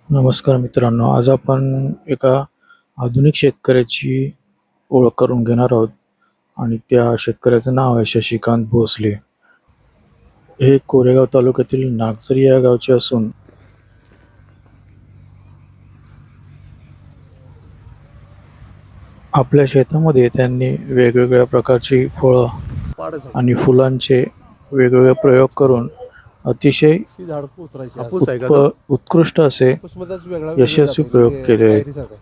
नमस्कार मित्रांनो, आज आपण एका आधुनिक शेतकऱ्याची ओळख करून घेणार आहोत आणि त्या शेतकऱ्याचं नाव आहे शशिकांत भोसले. हे कोरेगाव तालुक्यातील नागझरी या गावचे असून आपल्या शेतामध्ये त्यांनी वेगवेगळ्या प्रकारची फळं आणि फुलांचे वेगवेगळे प्रयोग करून अतिशय झाड उतरायची हापूस आहे का उत्कृष्ट असे हापूसमध्येच वेगळा यशस्वी प्रयोग केले आहेत.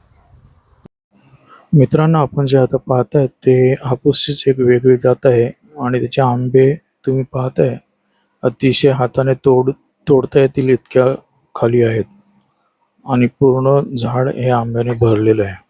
मित्रांनो, आपण जे आता पाहताय ते हापूसचीच एक वेगळी जात आहे आणि त्याचे आंबे तुम्ही पाहताय अतिशय हाताने तोडता येतील इतक्या खाली आहेत आणि पूर्ण झाड हे आंब्याने भरलेलं आहे.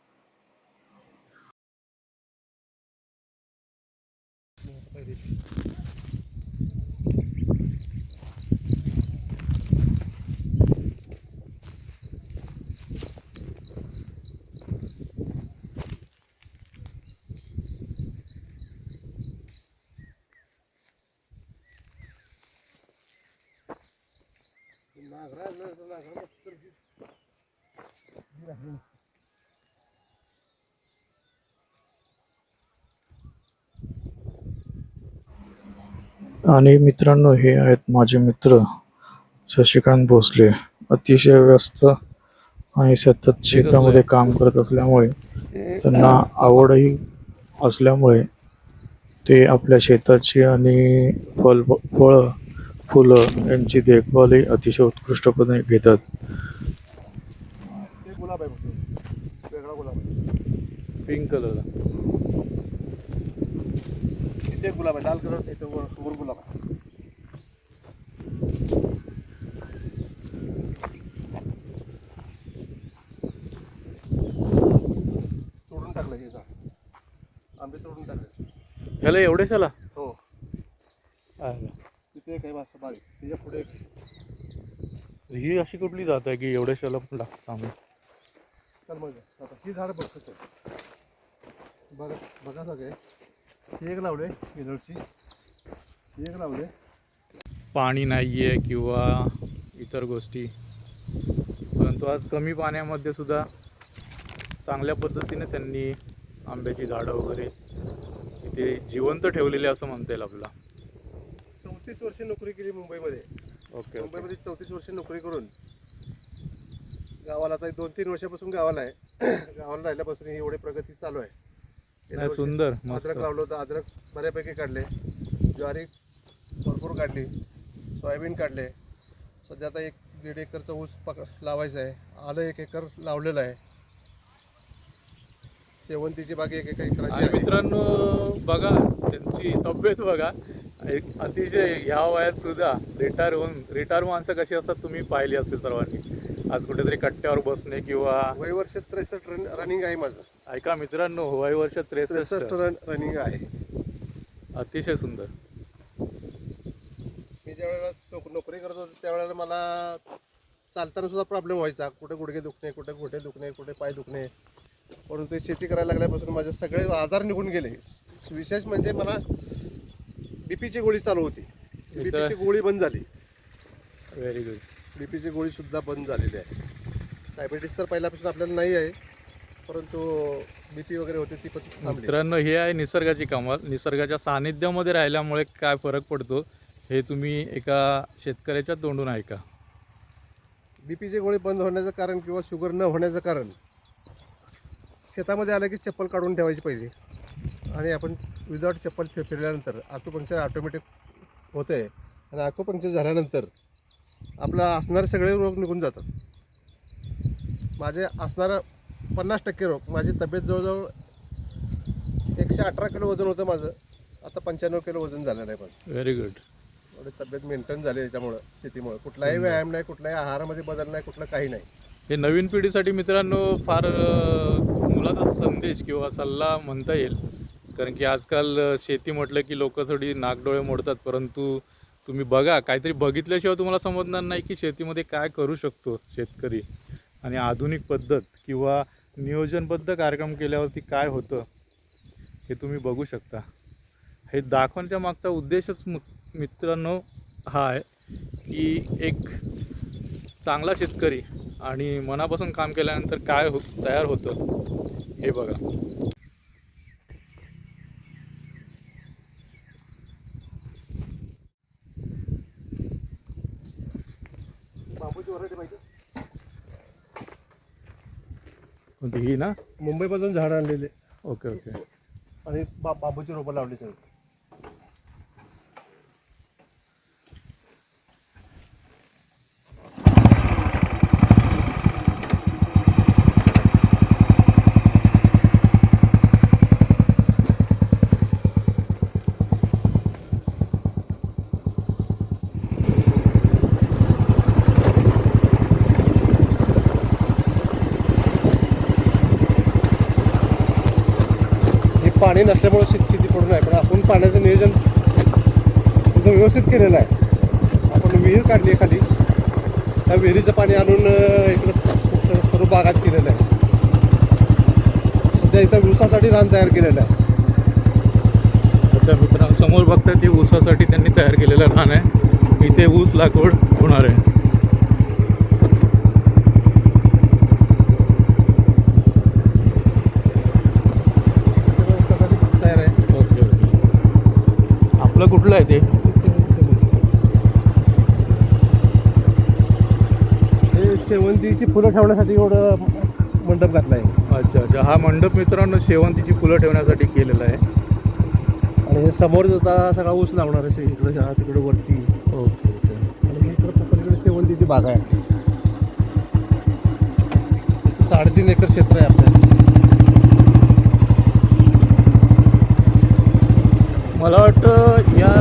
आणि मित्रांनो, हे आहेत माझे मित्र शशिकांत भोसले. अतिशय व्यस्त आणि सतत शेतामध्ये काम करत असल्यामुळे त्यांना आवडही असल्यामुळे ते आपल्या शेताची आणि फळं फुलं यांची देखभालही अतिशय उत्कृष्टपणे घेतात. गुलाब आहे वेगळा गुलाब आहे पिंक कलरला. इथे गुलाब आहे लाल कलरचा इथे वर गुलाब आहे. तोडून टाकलं हे झाड, आंबे तोडून टाकले ह्याला एवढ्याशाला. हो तिथे काही वाजता बाग त्याच्या पुढे ही अशी कुठली जात आहे की एवढ्याशाला पण लागतं आंबे? चल मग आता ही झाडं बघतो बघा बघा सगळे. ही एक लावले विदळची, ही एक लावले. पाणी नाही आहे किंवा इतर गोष्टी, परंतु आज कमी पाण्यामध्ये सुद्धा चांगल्या पद्धतीने त्यांनी आंब्याची झाडं वगैरे इथे जिवंत ठेवलेली असं म्हणता येईल आपल्याला. 34 वर्षे नोकरी केली मुंबईमध्ये. ओके. मुंबईमध्ये 34 वर्षे नोकरी करून गावाला आता 2-3 वर्षापासून गावाला आहे. गावाला राहिल्यापासून ही एवढी प्रगती चालू आहे. सुंदर मस्त. अद्रक लावलं होतं, अद्रक बऱ्यापैकी काढले, ज्वारी भरपूर काढली, सोयाबीन काढले. सध्या आता 1-1.5 एकरचा ऊस लावायचा आहे. आलं 1 एकर लावलेलं आहे. शेवंतीची बाग 1 एकराची आहे. मित्रांनो बघा त्यांची तब्येत बघा, एक अतिशय ह्या वयात सुद्धा रिटायर माणसं कशी असतात तुम्ही पाहिली असतील सर्वांनी. आज कुठेतरी कट्ट्यावर बसणे किंवा वय वर्ष 63 रनिंग आहे माझं. ऐका मित्रांनो, वय वर्ष 63 रनिंग आहे. अतिशय सुंदर. मी ज्यावेळेला नोकरी करत होतो त्यावेळेला मला चालताना सुद्धा प्रॉब्लेम व्हायचा. कुठे गुडघे दुखणे, कुठे घोटे दुखणे, कुठे पाय दुखणे. परंतु शेती करायला लागल्यापासून माझे सगळे आजार निघून गेले. विशेष म्हणजे मला बीपीची गोळी चालू होती, बीपीची गोळी बंद झाली. Very good. बीपीची गोळी सुद्धा बंद झालेली आहे. डायबिटीस तर पहिल्यापासून आपल्याला नाही आहे, परंतु बीपी वगैरे होते ती पण थांबली. मित्रांनो, हे आहे निसर्गाची कमाल. निसर्गाच्या सानिध्यामध्ये राहिल्यामुळे काय फरक पडतो हे तुम्ही एका शेतकऱ्याच्या तोंडून ऐका. बीपीची गोळी बंद होण्याचं कारण किंवा शुगर न होण्याचं कारण, शेतामध्ये आलं की चप्पल काढून ठेवायची पहिली आणि आपण विदाऊट चप्पल फिरल्यानंतर ॲक्युपंक्चर ऑटोमॅटिक होतं आहे आणि ॲक्युपंक्चर झाल्यानंतर आपला असणारे सगळे रोग निघून जातात. माझे असणारं 50% रोग, माझी तब्येत जवळजवळ 118 किलो वजन होतं माझं, आता 95 किलो वजन झालेलं आहे माझं. Very good. एवढी तब्येत मेंटेन झाली त्याच्यामुळं, शेतीमुळं. कुठलाही व्यायाम नाही, कुठलाही आहारामध्ये बदल नाही, कुठलं काही नाही. हे नवीन पिढीसाठी मित्रांनो फार मुलाचा संदेश किंवा सल्ला म्हणता येईल. कारण की आजकाल शेती म्हटलं की लोक थोडी नाकडोळे मोडतात, परंतु तुम्ही बघा, काहीतरी बघितल्याशिवाय तुम्हाला समजणार नाही की शेतीमध्ये काय करू शकतो शेतकरी. आणि आधुनिक पद्धत किंवा नियोजनबद्ध कार्यक्रम केल्यावरती काय होतं हे तुम्ही बघू शकता. हे दाखवण्याच्या मागचा उद्देशच मित्रांनो हा आहे की एक चांगला शेतकरी आणि मनापासून काम केल्यानंतर काय तयार होतं हे बघा. बांबूची व्हरायटी माहिती कोणती ही ना? मुंबईपासून झाडं आणलेले ओके ओके. आणि बांबूची रोपं लावली सगळी. पाणी नसल्यामुळे शेती पडून आहे, पण आपण पाण्याचं नियोजन एकदम व्यवस्थित केलेलं आहे. आपण विहीर काढली आहे खाली, त्या विहिरीचं पाणी आणून इकडं सर्व बागात केलेलं आहे. सध्या इथं ऊसासाठी रान तयार केलेलं आहे. त्या मित्रांसमोर बघता ते ऊसासाठी त्यांनी तयार केलेलं रान आहे. इथे ऊस लागवड होणार आहे. तयार आहे. Okay okay. आपलं कुठलं आहे ते? हे शेवंतीची फुलं ठेवण्यासाठी एवढं मंडप घातला आहे. अच्छा अच्छा. हा मंडप मित्रांनो शेवंतीची फुलं ठेवण्यासाठी केलेला आहे. आणि हे समोर जाता सगळा ऊस लावणार आहे इकडं तिकडं वरती. Okay okay. आणि इकडं पकडे शेवंतीची बाग आहे. 3.5 एकर क्षेत्र आहे आपल्याला. मला वाटतं या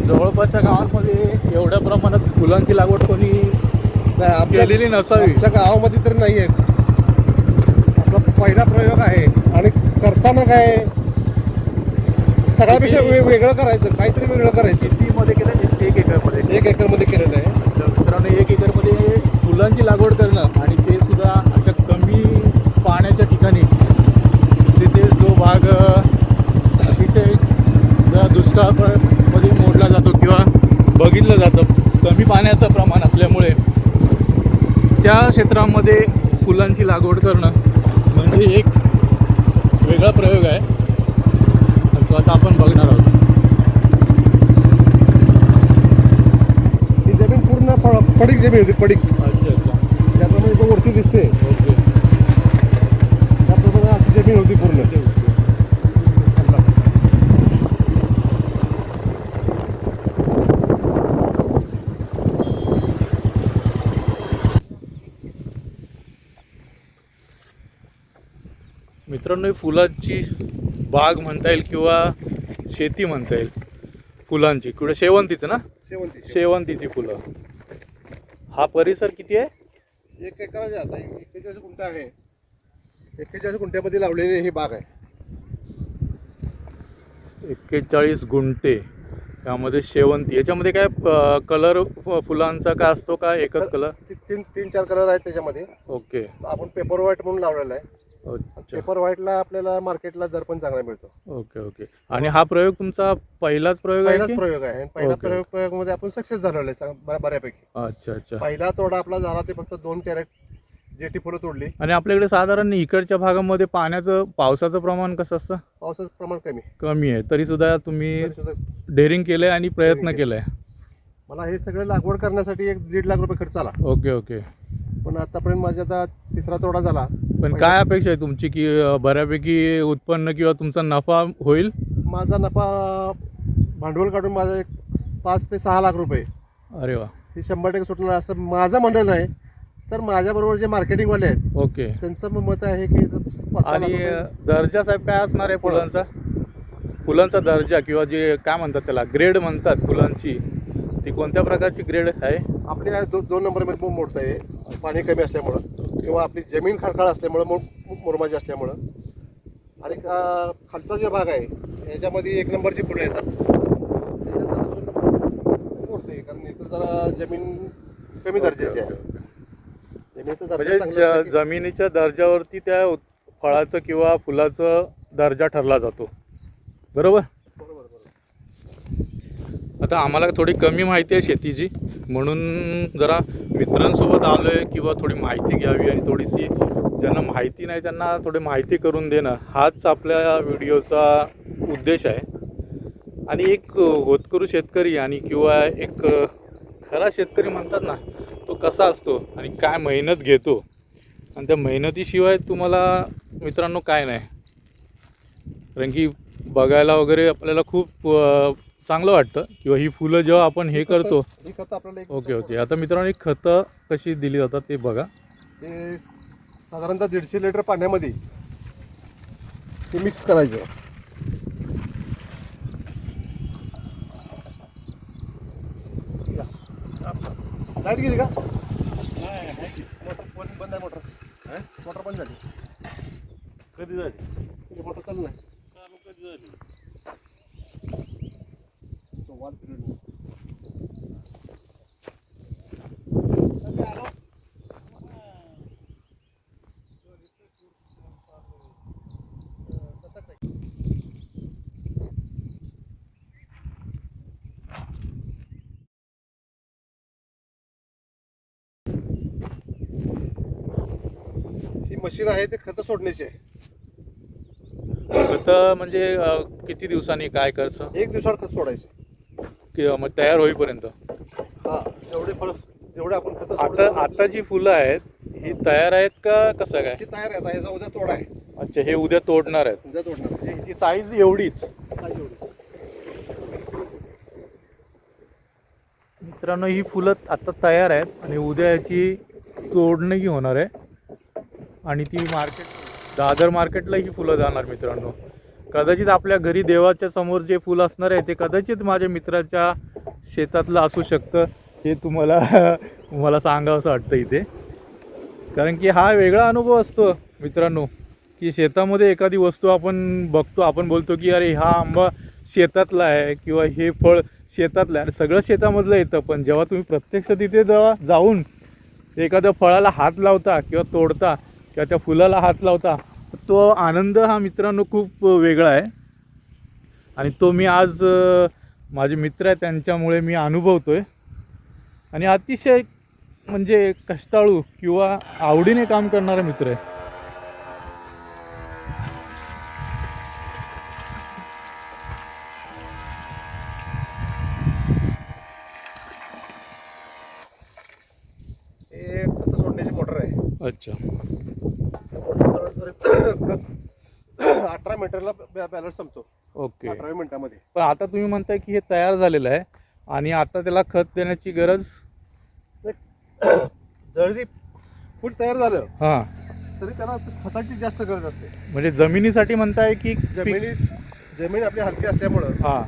जवळपासच्या गावांमध्ये एवढ्या प्रमाणात फुलांची लागवड कोणी केलेली नसावी. आमच्या गावामध्ये तर नाही आहे. आपला पहिला प्रयोग आहे आणि करताना काय सगळ्यापेक्षा वेगळं करायचं, काहीतरी वेगळं करायचं. कितीमध्ये केलं? 1 एकरमध्ये. 1 एकरमध्ये केलेलं आहे. तर मित्रांनो 1 एकरमध्ये फुलांची लागवड करणं आणि ते सुद्धा अशा कमी पाण्याच्या ठिकाणी, तिथे जो भाग अतिशय दुष्काळामध्ये मोडला जातो किंवा बघितलं जातं, कमी पाण्याचं प्रमाण असल्यामुळे त्या क्षेत्रामध्ये फुलांची लागवड करणं म्हणजे एक वेगळा प्रयोग आहे. तो आता आपण बघणार आहोत. ही जमीन पूर्ण पडीक जमीन होती, पडीक. अच्छा अच्छा. ज्याप्रमाणे इथं वरती दिसते ओके. त्याप्रमाणे अशी जमीन होती पूर्ण. मित्रांनो ही फुलांची बाग म्हणता येईल किंवा शेती म्हणता येईल फुलांची. कुठे शेवंतीचं ना? शेवंतीची फुलं. हा परिसर किती आहे? 1 एकराचे आता 41 गुंठा आहे. 41 गुंठ्यामध्ये लावलेली ही बाग आहे. 41 गुंठे. त्यामध्ये शेवंती. याच्यामध्ये काय कलर फुलांचा का असतो का एकच कलर? 3-4 कलर आहेत त्याच्यामध्ये. ओके. आपण पेपर व्हाईट म्हणून लावलेला आहे. अच्छा. पेपर व्हाईटला आपल्याला मार्केटला दर पण चांगला मिळतो. Okay okay. आणि हा प्रयोग तुमचा पहिलाच प्रयोग आहे पहिलाच की? प्रयोग आहे. पहिला ओके. प्रयोगामध्ये आपण सक्सेस झालेलो आहे बऱ्यापैकी. अच्छा अच्छा. पहिला तोडा आपला झाला ते फक्त 2 कॅरेट जेटी फुलं तोडली. आणि आपल्याकडे साधारण इकडच्या भागामध्ये पावसाचं प्रमाण कसं असतं? पावसाचं प्रमाण कमी आहे. तरी सुद्धा तुम्ही सुद्धा डेअरिंग केलंय आणि प्रयत्न डेअरिंग केलाय. मला हे सगळं लागवड करण्यासाठी 1.5 लाख रुपये खर्च आला. Okay okay. पण आतापर्यंत माझा आता 3रा तोडा झाला. पण काय अपेक्षा आहे तुमची की बऱ्यापैकी उत्पन्न किंवा तुमचा नफा होईल? माझा नफा भांडवल काढून माझा 5 ते 6 लाख रुपये अरे वा. हे 100% सुटणार असं माझं म्हणणं नाही. तर माझ्याबरोबर जे मार्केटिंगवाले आहेत ओके. त्यांचं मत आहे की 5-6 लाख आणि रुपये. दर्जा साहेब काय असणार आहे फुलांचा दर्जा किंवा जे काय म्हणतात त्याला ग्रेड म्हणतात फुलांची, ती कोणत्या प्रकारची ग्रेड आहे? आपली 2 नंबरमध्ये मोडतं आहे. पाणी कमी असल्यामुळं किंवा आपली जमीन खडकाळ असल्यामुळं मुरमाची असल्यामुळं. आणि खालचा जे भाग आहे याच्यामध्ये 1 नंबरची फुलं येतात. त्याच्यात जरा 2 नंबर मोडते कारण इकडे जरा जमीन कमी दर्जाची आहे. जमिनीचा दर्जा चांगला म्हणजे असला की- जमिनीच्या दर्जावरती त्या फळाचं किंवा फुलाचं दर्जा ठरला जातो. बरोबर? बरोबर. आता आम्हाला थोडी कमी माहिती आहे शेतीची, म्हणून जरा मित्रांसोबत आलो आहे किंवा थोडी माहिती घ्यावी आणि थोडीशी ज्यांना माहिती नाही त्यांना थोडी माहिती करून देणं हाच आपल्या व्हिडिओचा उद्देश आहे. आणि एक होतकरू शेतकरी आणि किंवा एक खरा शेतकरी म्हणतात ना, तो कसा असतो आणि काय मेहनत घेतो आणि त्या मेहनतीशिवाय तुम्हाला मित्रांनो काय नाही. कारण की बघायला वगैरे आपल्याला खूप चांगलं वाटतं किंवा ही फुलं जेव्हा आपण हे करतो. ही खतं आपल्याला एक ओके ओके. आता मित्रांनो एक खतं कशी दिली जातात ते बघा. ते साधारणतः 150 लिटर पाण्यामध्ये ते मिक्स करायचं. लाईट गेली का? मोटर बंद आहे. मोटर बंद झाली. कधी झाली? मोटर चालू नाही. कधी झाली? तो वाल पिरियड. ही मशीन आहे ते खतं सोडण्याची आहे. खतं म्हणजे किती दिवसांनी काय करायचं 1 दिवसात खत सोडायचे. की मग तयार होईपर्यंत? हा, जेवढे आपण खतं आता आता जी फुलं आहेत ही तयार आहेत का कसं काय? ही तयार आहे. ह्याचा उद्या तोडा आहे. अच्छा, हे उद्या तोडणार आहेत. उद्या तोडणार आहे. म्हणजे ह्याची साईज एवढीच. काय एवढी? मित्रांनो ही फुलं आता तयार आहेत आणि उद्या याची तोडणी होणार आहे आणि ती दादर मार्केटला ही फुलं जाणार. मित्रांनो कदाचित आपल्या घरी देवाच्या समोर जे फुलं असणार आहे ते कदाचित माझ्या मित्राच्या शेतातलं असू शकतं. हे तुम्हाला सांगावंसं वाटतं इथे. कारण की हा वेगळा अनुभव असतो मित्रांनो की शेतामध्ये एखादी वस्तू आपण बघतो, आपण बोलतो की अरे हा आंबा शेतातला आहे किंवा हे फळ शेतातलं आहे. सगळं शेतामधलं येतं, पण जेव्हा तुम्ही प्रत्यक्ष तिथे जाऊन एखाद्या फळाला हात लावता किंवा तोडता किंवा त्या फुलाला हात लावता तो आनंद हा मित्रांनो खूप वेगळा आहे. आणि तो मी आज माझे मित्र आहेत त्यांच्यामुळे मी अनुभवतोय. आणि अतिशय म्हणजे कष्टाळू किंवा आवडीने काम करणारा मित्र आहे. हे खतं सोडण्याची मोटर आहे. अच्छा, 18 मीटरला बॅलन्स संपतो. ओके. 18 मिनिटामध्ये. पण आता तुम्ही म्हणताय की हे तयार झालेलं आहे आणि आता त्याला खत देण्याची गरज. जरी फूट तयार झालं हां, तरी त्याला खताची जास्त गरज असते. म्हणजे जमिनीसाठी म्हणताय की जमीन आपली हलकी असल्यामुळं हां.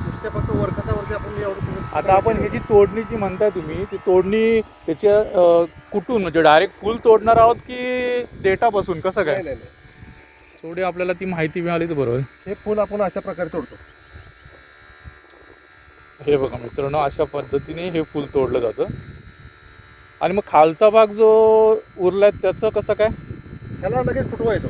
नुसत्या फक्त वरखतावरती आपण एवढं सगळं. आता आपण ह्याची तोडणी जी म्हणताय तुम्ही ती तोडणी त्याच्या कुठून म्हणजे डायरेक्ट फुल तोडणार आहोत की देठापासून कसं काय? नाही. थोडी आपल्याला ती माहिती मिळाली तर बरोबर. हे फुल आपण अशा प्रकारे तोडतो. हे बघा मित्रांनो अशा पद्धतीने हे फुल तोडलं जातं. आणि मग खालचा भाग जो उरलाय त्याचं कसं काय? त्याला लगेच फुटवा येतो.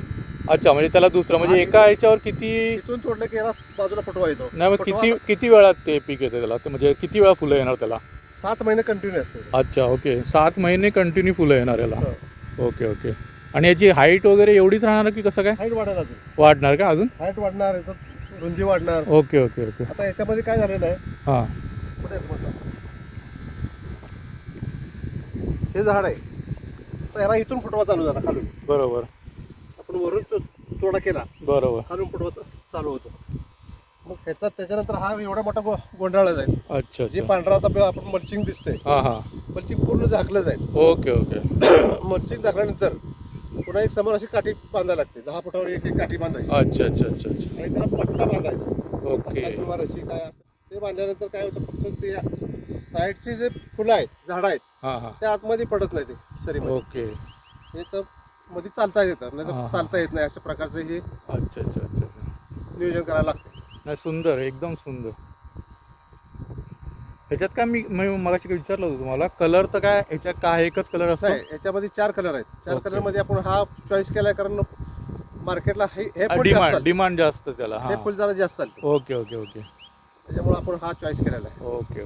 अच्छा, म्हणजे त्याला दुसरं म्हणजे एका ह्याच्यावर किती? इथून तोडलं की याला बाजूला फुटवा येतो. नाही मग किती वेळात ते पीक येते त्याला? ते म्हणजे किती वेळा फुलं येणार त्याला? 7 महिने कंटिन्यू असते. अच्छा, ओके. 7 महिने कंटिन्यू फुलं येणार याला. हो. ओके. आणि याची हाईट वगैरे एवढीच राहणार की कसं काय? हाईट वाढणार अजून. वाढणार का अजून? हाईट वाढणार, याचं रुंदी वाढणार. ओके. आता याच्यामध्ये काय झालेलं आहे? हां, कुठे आहे बघा. हे झाड आहे तर याला इथून फुटवा चालू झाला खालून. बरोबर. आपण वरून तोडा केला, बरोबर. खालून फुटवा चालू होतो. मग त्याच्यानंतर हा एवढा मोठा गोंधळला जाईल. अच्छा. जे पांढरा आता आपण मल्चिंग दिसतंय, हां. मल्चिंग पूर्ण झाकलं जाईल. ओके. मल्चिंग झाकल्यानंतर पुन्हा एक समोर अशी काठी बांधायला लागते. 10 फुटावर एक काठी बांधायची अच्छा. आणि त्याला पट्टा बांधायचा. ओके. किंवा रशी काय असतं ते बांधल्यानंतर काय होतं, फक्त ते साईडचे जे फुलं आहेत, झाडं आहेत, हां. ते आतमध्ये पडत नाही. ते शरीमध्ये ओके. हे तर मध्ये चालता येतं, नाही हा. तर चालता येत नाही. अशा प्रकारचं हे अच्छा. नियोजन करायला लागते. नाही, सुंदर, एकदम सुंदर. ह्याच्यात काय मी मगाशी काय विचारलं होतं तुम्हाला, कलरचं काय ह्याच्यात काय एकच कलर असतो? नाही, याच्यामध्ये 4 कलर आहेत. 4 ओके. कलर मध्ये आपण हा चॉईस केलाय कारण मार्केटला हे फुल जास्त चालतं. डिमांड जास्त त्याला. हे फुल जरा जास्त चालते, ओके. त्याच्यामुळे आपण हा चॉईस केलेला आहे. ओके.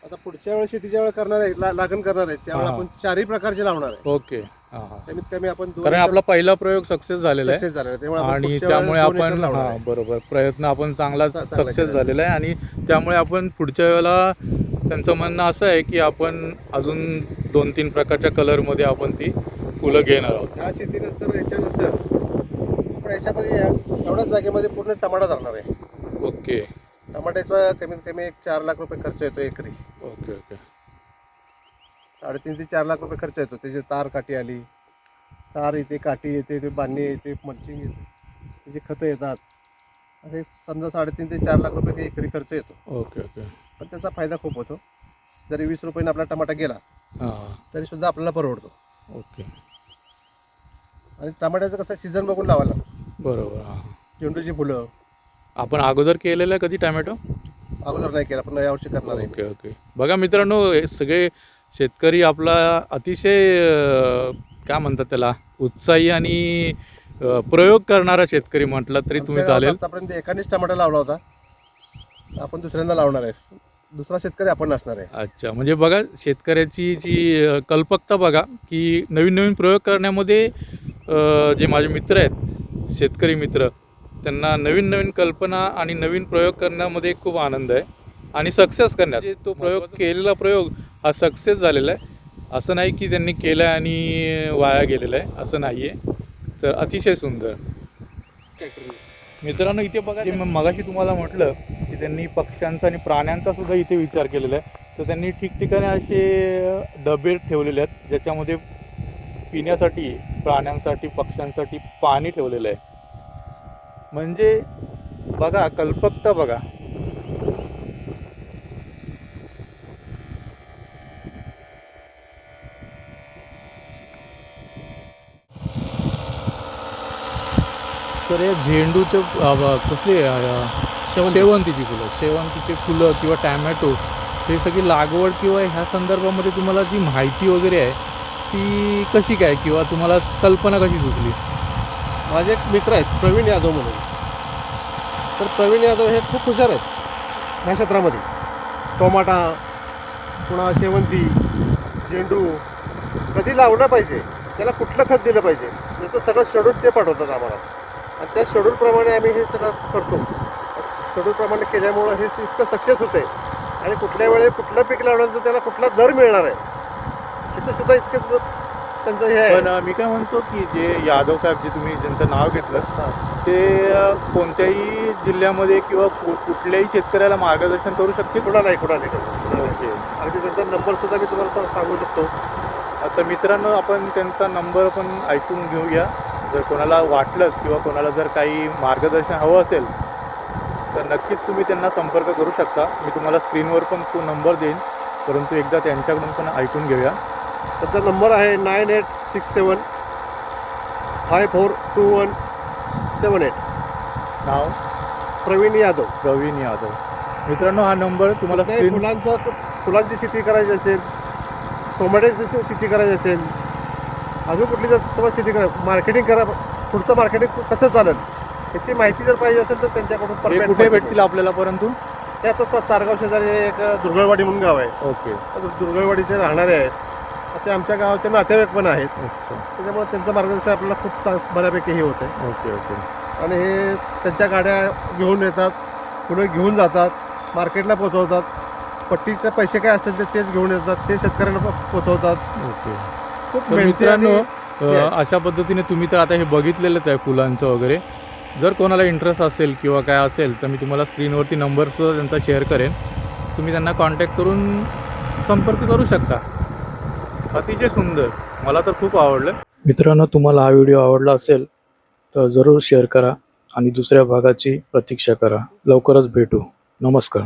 आता पुढच्या वेळेस शेतीच्या वेळेला करणार आहे लागण करणार आहे त्यावेळेला हा. आपण चारही प्रकारचे लावणार आहे. ओके. हां हां. कमीत कमी आपण कारण आपला पहिला प्रयोग सक्सेस झालेला आहे सक्सेस झालेला आहे. त्यामुळे आपण आणि पुढच्या त्यामुळे वेळेला 2 एकर आपण लावणार हां आहे. बरोबर प्रयत्न आपण चांगला चांगला सक्सेस केलेला झालेला आहे आणि त्यामुळे आपण पुढच्या वेळेला त्यांचं म्हणणं असं आहे की आपण अजून 2-3 प्रकारच्या कलरमध्ये आपण ती फुलं घेणार आहोत. या शेतीनंतर याच्यानंतर आपण याच्यामध्ये एवढ्याच जागेमध्ये पूर्ण टमाटा धरणार आहे. ओके टमाट्याचा कमीत कमी 4 लाख रुपये खर्च येतो एकरी. ओके ओके 3.5 ते 4 लाख रुपये खर्च येतो. त्याची तार काठी आली, तार येते, काठी येते, ते बांधणी येते, मल्चिंग येते, त्याची खतं येतात. असे समजा 3.5 ते 4 लाख रुपये एकरी खर्च येतो. ओके ओके पण त्याचा फायदा खूप होतो. जरी 20 रुपयाने आपला टमाटा गेला हां तरी सुद्धा आपल्याला परवडतो. ओके आणि टमाट्याचं कसं सीझन बघून लावायला लागतं. बरोबर. हां झेंडूची फुलं आपण अगोदर केलेलं आहे कधी टॅमॅटो? अगोदर नाही केला, पण यावर्षी करणार आहे. Okay okay. बघा मित्रांनो, हे सगळे शेतकरी आपला अतिशय काय म्हणतात त्याला उत्साही आणि प्रयोग करणारा शेतकरी म्हटलं तरी तुम्ही आमच्या गावात चालेल. आतापर्यंत एकानेच टमाटा लावला होता. आपण दुसऱ्यांदा लावणार आहे. दुसरा शेतकरी आपण नसणार आहे. अच्छा, म्हणजे बघा शेतकऱ्याची जी कल्पकता बघा की नवीन नवीन प्रयोग करण्यामध्ये जे माझे मित्र आहेत शेतकरी मित्र, त्यांना नवीन नवीन कल्पना आणि नवीन प्रयोग करण्यामध्ये खूप आनंद आहे आणि सक्सेस करण्यात. म्हणजे तो प्रयोग केलेला प्रयोग हा सक्सेस झालेला आहे. असं नाही की त्यांनी केलं आणि वाया गेलेलं आहे, असं नाही आहे. तर अतिशय सुंदर. मित्रांनो इथे बघा, जे मगाशी तुम्हाला म्हटलं की त्यांनी पक्ष्यांचा आणि प्राण्यांचा सुद्धा इथे विचार केलेला आहे. तर त्यांनी ठिकठिकाणी असे डबे ठेवलेले आहेत ज्याच्यामध्ये पिण्यासाठी प्राण्यांसाठी पक्ष्यांसाठी पाणी ठेवलेलं आहे. म्हणजे बघा कल्पकता बघा. तर या झेंडूचे कसले शेवंतीची फुलं किंवा टॅमॅटो हे सगळी लागवड किंवा ह्या संदर्भामध्ये तुम्हाला जी माहिती वगैरे आहे ती कशी काय किंवा तुम्हाला कल्पना कशी सुचली? माझे एक मित्र आहेत प्रवीण यादव म्हणून. तर प्रवीण यादव हे खूप हुशार आहेत ह्या क्षेत्रामध्ये. टोमाटा, पुन्हा शेवंती, झेंडू कधी लावलं पाहिजे, त्याला कुठलं खत दिलं पाहिजे, याचं सगळं शेड्यूल ते पाठवतात आम्हाला. आणि त्या शेड्यूलप्रमाणे आम्ही हे सगळं करतो. शेड्यूलप्रमाणे केल्यामुळं हे इतकं सक्सेस होतं आहे. आणि कुठल्या वेळेस कुठलं पीक लावल्यानंतर त्याला कुठला दर मिळणार आहे ह्याचंसुद्धा इतकं त्यांचं हे आहे. पण मी काय म्हणतो की जे यादव साहेब जे तुम्ही ज्यांचं नाव घेतलं ते कोणत्याही जिल्ह्यामध्ये किंवा कुठल्याही शेतकऱ्याला मार्गदर्शन करू शकतील? कुठला नाही ओके. अगदी त्यांचा नंबरसुद्धा मी तुम्हाला सांगू शकतो. आता मित्रांनो आपण त्यांचा नंबर पण ऐकून घेऊया. जर कोणाला वाटलंच किंवा कोणाला जर काही मार्गदर्शन हवं असेल तर नक्कीच तुम्ही त्यांना संपर्क करू शकता. मी तुम्हाला स्क्रीनवर पण तो नंबर देईन, परंतु एकदा त्यांच्याकडून पण ऐकून घेऊया. त्यांचा नंबर आहे 9867 542178. नाव प्रवीण यादव. प्रवीण यादव. मित्रांनो हा नंबर तुम्हाला कुठल्याही स्क्रीन फुलांची शेती करायची असेल, टोमॅटोची शेती करायची असेल, अजून कुठली जर तुम्हाला शेती करा, मार्केटिंग करा, पुढचं मार्केटिंग कसं चालेल याची माहिती जर पाहिजे असेल तर त्यांच्याकडून हे परफेक्ट कुठे भेटतील आपल्याला? परंतु ते आता तारगाव शेजारी एक दुर्गळवाडी म्हणून गाव आहे. ओके. दुर्गळवाडीचे राहणारे आहेत. ते आमच्या गावाचे नातेवाईक पण आहेत. ओके त्याच्यामुळे त्यांचं मार्गदर्शन आपल्याला खूप बऱ्यापैकी हे होतं. Okay okay. आणि हे त्यांच्या गाड्या घेऊन येतात, पुढे घेऊन जातात, मार्केटला पोचवतात. पट्टीचे पैसे काय असतील तेच घेऊन येतात, ते शेतकऱ्यांना पोचवतात. ओके. खूप तर मेहनती मित्रांनो आणि- अशा पद्धतीने तुम्ही तर आता हे बघितलेलंच आहे फुलांचं वगैरे. जर कोणाला इंटरेस्ट असेल किंवा काय असेल तर मी तुम्हाला स्क्रीनवरती नंबरसुद्धा त्यांचा शेअर करेन. तुम्ही त्यांना कॉन्टॅक्ट करून संपर्क करू शकता. अतिशय सुंदर, मला तर खूप आवडलं. मित्रांनो, तुम्हाला हा व्हिडिओ आवडला असेल तर जरूर शेअर करा आणि दुसऱ्या भागाची प्रतीक्षा करा. लवकरच भेटू. नमस्कार.